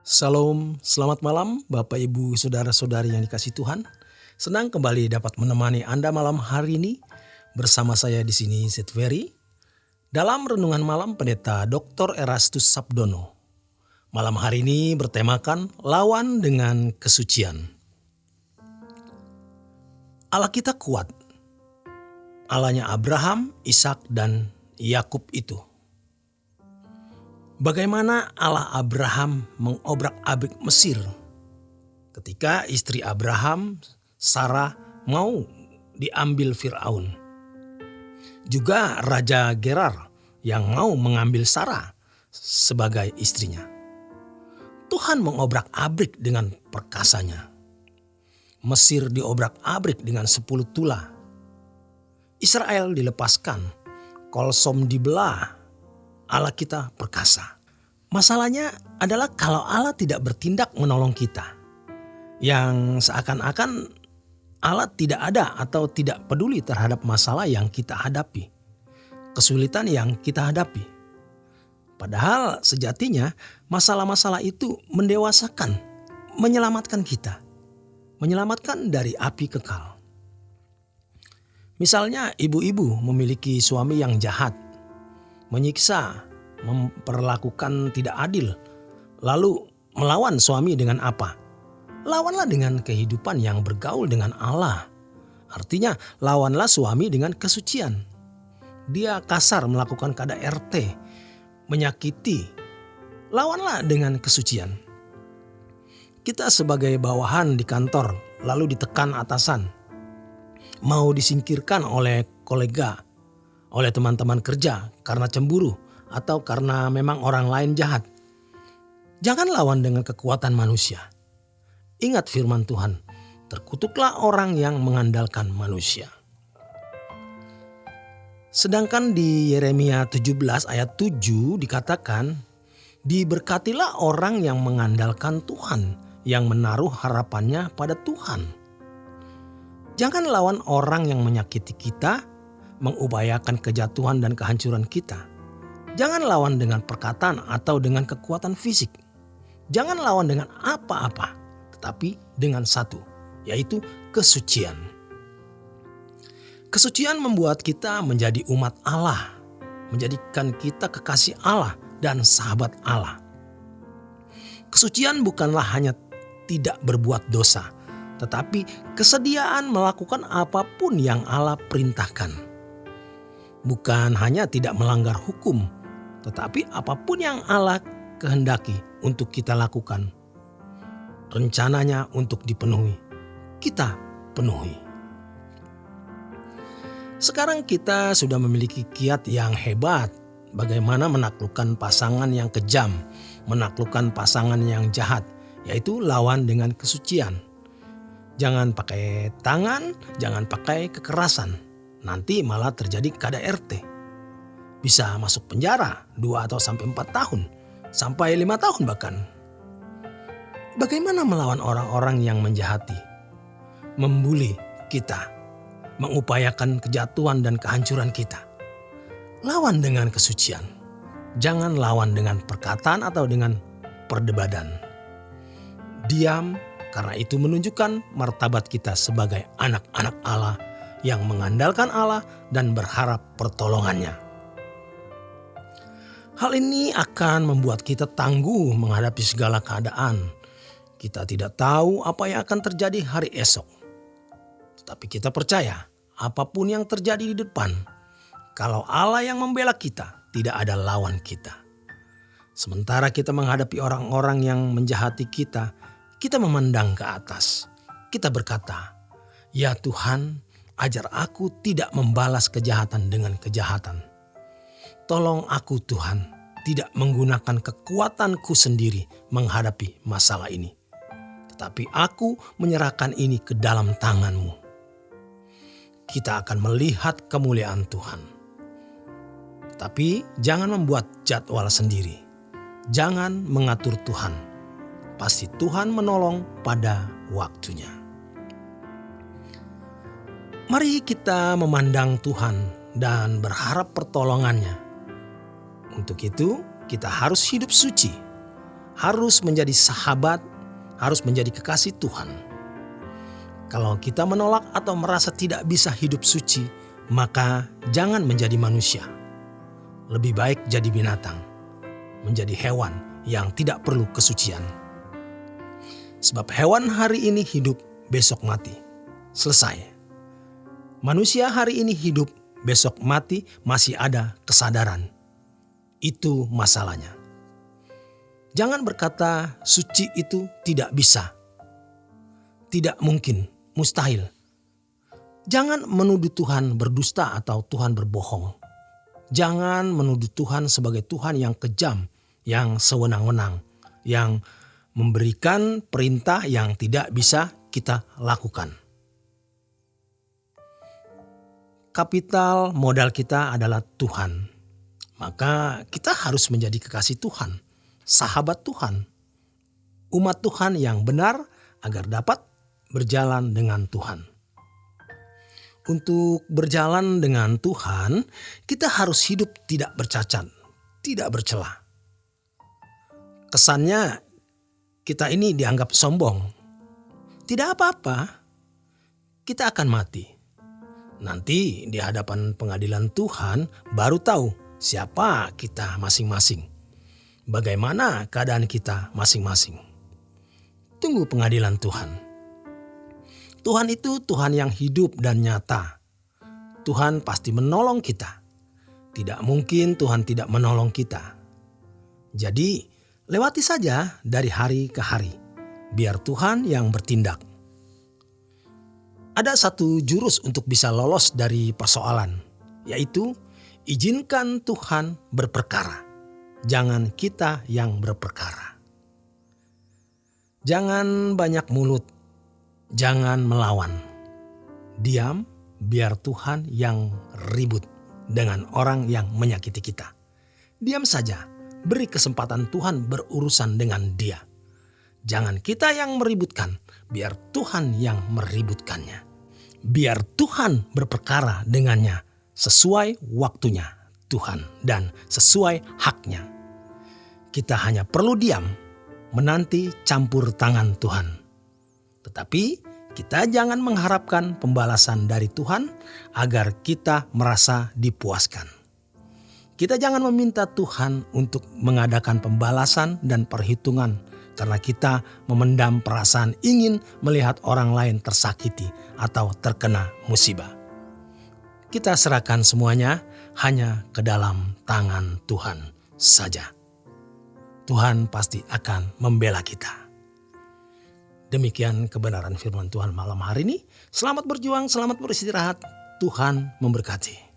Salam, selamat malam Bapak Ibu Saudara-saudari yang dikasihi Tuhan. Senang kembali dapat menemani Anda malam hari ini bersama saya di sini Setveri dalam renungan malam Pendeta Dr. Erastus Sabdono. Malam hari ini bertemakan lawan dengan kesucian. Allah kita kuat. Allahnya Abraham, Ishak dan Yakub itu. Bagaimana Allah Abraham mengobrak-abrik Mesir ketika istri Abraham, Sarah, mau diambil Firaun. Juga Raja Gerar yang mau mengambil Sarah sebagai istrinya. Tuhan mengobrak-abrik dengan perkasanya. Mesir diobrak-abrik dengan 10 tula. Israel dilepaskan, Kolsom dibelah. Allah kita perkasa. Masalahnya adalah kalau Allah tidak bertindak menolong kita. Yang seakan-akan Allah tidak ada atau tidak peduli terhadap masalah yang kita hadapi. Kesulitan yang kita hadapi. Padahal sejatinya masalah-masalah itu mendewasakan, menyelamatkan kita. Menyelamatkan dari api kekal. Misalnya ibu-ibu memiliki suami yang jahat. Menyiksa, memperlakukan tidak adil, lalu melawan suami dengan apa? Lawanlah dengan kehidupan yang bergaul dengan Allah. Artinya lawanlah suami dengan kesucian. Dia kasar melakukan KDRT, menyakiti. Lawanlah dengan kesucian. Kita sebagai bawahan di kantor lalu ditekan atasan. Mau disingkirkan oleh kolega, oleh teman-teman kerja karena cemburu atau karena memang orang lain jahat. Jangan lawan dengan kekuatan manusia. Ingat firman Tuhan, terkutuklah orang yang mengandalkan manusia. Sedangkan di Yeremia 17 ayat 7 dikatakan, diberkatilah orang yang mengandalkan Tuhan, yang menaruh harapannya pada Tuhan. Jangan lawan orang yang menyakiti kita, mengupayakan kejatuhan dan kehancuran kita. Jangan lawan dengan perkataan atau dengan kekuatan fisik. Jangan lawan dengan apa-apa, tetapi dengan satu, yaitu kesucian. Kesucian membuat kita menjadi umat Allah, menjadikan kita kekasih Allah dan sahabat Allah. Kesucian bukanlah hanya tidak berbuat dosa, tetapi kesediaan melakukan apapun yang Allah perintahkan. Bukan hanya tidak melanggar hukum, tetapi apapun yang Allah kehendaki untuk kita lakukan, rencananya untuk dipenuhi, kita penuhi. Sekarang kita sudah memiliki kiat yang hebat bagaimana menaklukkan pasangan yang kejam, menaklukkan pasangan yang jahat, yaitu lawan dengan kesucian. Jangan pakai tangan, jangan pakai kekerasan. Nanti malah terjadi KDRT. Bisa masuk penjara 2 atau sampai 4 tahun. Sampai 5 tahun bahkan. Bagaimana melawan orang-orang yang menjahati? Membuli kita. Mengupayakan kejatuhan dan kehancuran kita. Lawan dengan kesucian. Jangan lawan dengan perkataan atau dengan perdebatan. Diam, karena itu menunjukkan martabat kita sebagai anak-anak Allah yang mengandalkan Allah dan berharap pertolongannya. Hal ini akan membuat kita tangguh menghadapi segala keadaan. Kita tidak tahu apa yang akan terjadi hari esok. Tetapi kita percaya apapun yang terjadi di depan, kalau Allah yang membela kita, tidak ada lawan kita. Sementara kita menghadapi orang-orang yang menjahati kita, kita memandang ke atas. Kita berkata, "Ya Tuhan, ajar aku tidak membalas kejahatan dengan kejahatan. Tolong aku Tuhan, tidak menggunakan kekuatanku sendiri menghadapi masalah ini. Tetapi aku menyerahkan ini ke dalam tangan-Mu." Kita akan melihat kemuliaan Tuhan. Tapi jangan membuat jadwal sendiri. Jangan mengatur Tuhan. Pasti Tuhan menolong pada waktunya. Mari kita memandang Tuhan dan berharap pertolongannya. Untuk itu kita harus hidup suci. harus menjadi sahabat, harus menjadi kekasih Tuhan. Kalau kita menolak atau merasa tidak bisa hidup suci, maka jangan menjadi manusia. Lebih baik jadi binatang, menjadi hewan yang tidak perlu kesucian. Sebab hewan hari ini hidup, besok mati. Selesai. Manusia hari ini hidup, besok mati, masih ada kesadaran. Itu masalahnya. Jangan berkata suci itu tidak bisa. Tidak mungkin, mustahil. Jangan menuduh Tuhan berdusta atau Tuhan berbohong. Jangan menuduh Tuhan sebagai Tuhan yang kejam, yang sewenang-wenang, yang memberikan perintah yang tidak bisa kita lakukan. Kapital modal kita adalah Tuhan. Maka kita harus menjadi kekasih Tuhan, sahabat Tuhan, umat Tuhan yang benar agar dapat berjalan dengan Tuhan. Untuk berjalan dengan Tuhan, kita harus hidup tidak bercacat, tidak bercela. Kesannya kita ini dianggap sombong. Tidak apa-apa, kita akan mati. Nanti di hadapan pengadilan Tuhan baru tahu siapa kita masing-masing. Bagaimana keadaan kita masing-masing. Tunggu pengadilan Tuhan. Tuhan itu Tuhan yang hidup dan nyata. Tuhan pasti menolong kita. Tidak mungkin Tuhan tidak menolong kita. Jadi lewati saja dari hari ke hari. Biar Tuhan yang bertindak. Ada satu jurus untuk bisa lolos dari persoalan. Yaitu izinkan Tuhan berperkara. Jangan kita yang berperkara. Jangan banyak mulut. Jangan melawan. Diam biar Tuhan yang ribut dengan orang yang menyakiti kita. Diam saja, beri kesempatan Tuhan berurusan dengan dia. Jangan kita yang meributkan, biar Tuhan yang meributkannya. Biar Tuhan berperkara dengannya sesuai waktunya Tuhan dan sesuai haknya. Kita hanya perlu diam, menanti campur tangan Tuhan. Tetapi kita jangan mengharapkan pembalasan dari Tuhan agar kita merasa dipuaskan. Kita jangan meminta Tuhan untuk mengadakan pembalasan dan perhitungan karena kita memendam perasaan ingin melihat orang lain tersakiti atau terkena musibah. Kita serahkan semuanya hanya ke dalam tangan Tuhan saja. Tuhan pasti akan membela kita. Demikian kebenaran firman Tuhan malam hari ini. Selamat berjuang, selamat beristirahat. Tuhan memberkati.